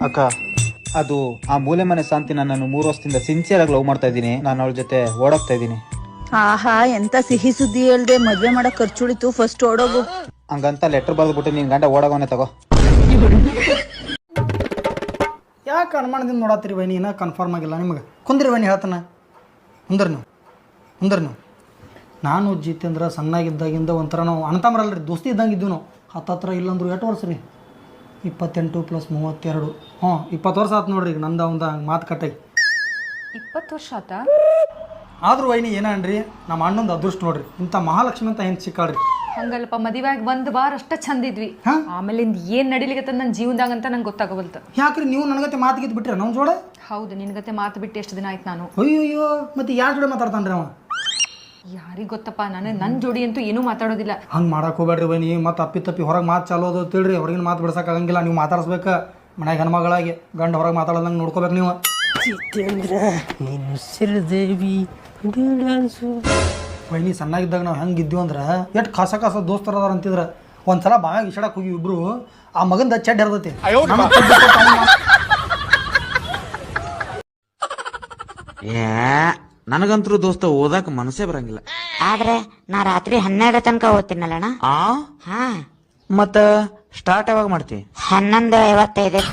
ಅಕ್ಕ ಅದು ಆ ಮೂಲೆ ಮನೆ ಶಾಂತಿನ ನಾನು 3 ವರ್ಷದಿಂದ ಸಿನ್ಸಿಯರ್ ಆಗಿ ಲವ್ ಮಾಡ್ತಾ ಇದ್ದೀನಿ. ನಾನು ಅವಳ ಜೊತೆ ಓಡೋಗ್ತಾ ಇದ್ದೀನಿ. ಆಹಾ ಎಂತ ಸಿಹಿ ಸುದ್ದಿ ಹೇಳ್ದೆ, ಮದ್ವೆ ಮಾಡಕ್ ಖರ್ಚುಳಿತು, ಫಸ್ಟ್ ಓಡೋಗು. ಹಂಗಂತ ಲೆಟರ್ ಬರ್ದ್ಬಿಟ್ಟು ನಿನ್ ಗಂಡ ಓಡೋಗವನೆ ತಗೋ. ಯಾಕೆ ಅನುಮಾನದಿಂದ ನೋಡತ್ತೀರಿ ವೈನಿ? ಇನ್ನೂ ಕನ್ಫರ್ಮ್ ಆಗಿಲ್ಲ ನಿಮಗೆ. ಕುಂದ್ರಿ ವೈನಿ ಹೇಳ್ತಾನೆ. ಮುಂದರ್ ನೀವು ನಾನು ಜಿತೇಂದ್ರ ಸಣ್ಣಾಗಿದ್ದಾಗಿಂದ ಒಂಥರ ನಾವು ಅಣ್ತಂಬ್ರಲ್ರಿ, ದೋಸ್ತಿ ಇದ್ದಂಗೆ ಇದ್ದೀವಿ ನಾವು. ಹತ್ತತ್ರ ಇಲ್ಲಂದ್ರು ಎಷ್ಟು ವರ್ಷ ರೀ? 28 + 32. 20 ವರ್ಷ ಆಯ್ತು ನೋಡ್ರಿ. ಈಗ ನಂದು ಅವಂದ ಹಂಗೆ ಮಾತು ಕಟ್ಟಾಗಿ 20 ವರ್ಷ ಆತ. ಆದ್ರೂ ವೈನಿ ಏನನ್ರಿ, ನಮ್ಮ ಅಣ್ಣಂದು ಅದೃಷ್ಟ ನೋಡ್ರಿ, ಇಂಥ ಮಹಾಲಕ್ಷ್ಮಿ ಅಂತ ಹೆಂಗೆ ಸಿಕ್ಕಾಳ್ರಿ. ಹಂಗಲ್ಲಪ್ಪ, ಮದುವೆಯಾಗಿ 1 ವಾರ ಅಷ್ಟ ಚಂದ ಇದ್ವಿ. ಆಮೇಲಿಂದ ಏನ್ ನಡಿಲಿಕತ್ತ ನನ್ನ ಜೀವನದಾಗ ಅಂತ ನಂಗೆ ಗೊತ್ತಾಗವಲ್ತ. ಯಾಕ್ರಿ ನೀವು ನನಗತ್ತೆ ಮಾತಿಗೆ ಬಿಟ್ರೆ ನಮ್ಮ ಜೋಡೆ? ಹೌದು, ನಿನ್ಗತೆ ಮಾತು ಬಿಟ್ಟು ಎಷ್ಟು ದಿನ ಆಯ್ತು ನಾನು. ಅಯ್ಯೋ ಮತ್ತೆ ಯಾರ ಜೋಡೆ ಮಾತಾಡ್ತಾನ್ರಿ ಅವ? ಯಾರಿಗ್ ಗೊತ್ತಪ್ಪ, ನಾನು ನನ್ನ ಜೋಡಿ ಅಂತೂ ಏನೂ ಮಾತಾಡೋದಿಲ್ಲ. ಹಂಗೆ ಮಾಡಕ್ಕೆ ಹೋಗ್ಬೇಡ್ರಿ ಬನ್ನಿ. ಮತ್ತೆ ಅಪ್ಪಿ ಹೊರಗೆ ಮಾತು ಚಾಲೋದು ತಿಳ್ರಿ. ಹೊರಗಿನ ಮಾತು ಬಿಡ್ಸೋಕ್ಕಾಗಂಗಿಲ್ಲ. ನೀವು ಮಾತಾಡಿಸ್ಬೇಕು ಮನ್ಯಾಗ ಹೆಣ್ಮಗಳಾಗಿ. ಗಂಡ ಹೊರಗೆ ಮಾತಾಡೋದಂಗೆ ನೋಡ್ಕೋಬೇಕು ನೀವು. ಜಿತೇಂದ್ರ ನೀನು ಸಿರದೇವಿ ವೈನಿ ಸಣ್ಣಾಗಿದ್ದಾಗ ನಾವು ಹೆಂಗೆ ಇದ್ದೀವಿ ಅಂದ್ರೆ ಎಷ್ಟು ಕಸ ದೋಸ್ತರ ಅದಾರ ಅಂತಿದ್ರೆ. ಒಂದ್ಸಲ ಬಾಯಾಗ ಇಷಾಡಕ್ಕೆ ಹೋಗಿ ಇಬ್ರು, ಆ ಮಗಂದ ಚೆಡ್ ಹರಿದೈತಿ. ನನಗಂತರೂ ದೋಸ್ತ ಓದಾಕ ಮನಸ್ಸೇ ಬರಂಗಿಲ್ಲ. ಆದ್ರೆ ನಾ ರಾತ್ರಿ 12 ತನಕ ಓದ್ತೀನಲ್ಲಣ್ಣ. ಹಾ, ಮತ್ತ ಸ್ಟಾರ್ಟ್ ಯಾವಾಗ ಮಾಡ್ತಿ? 11:55.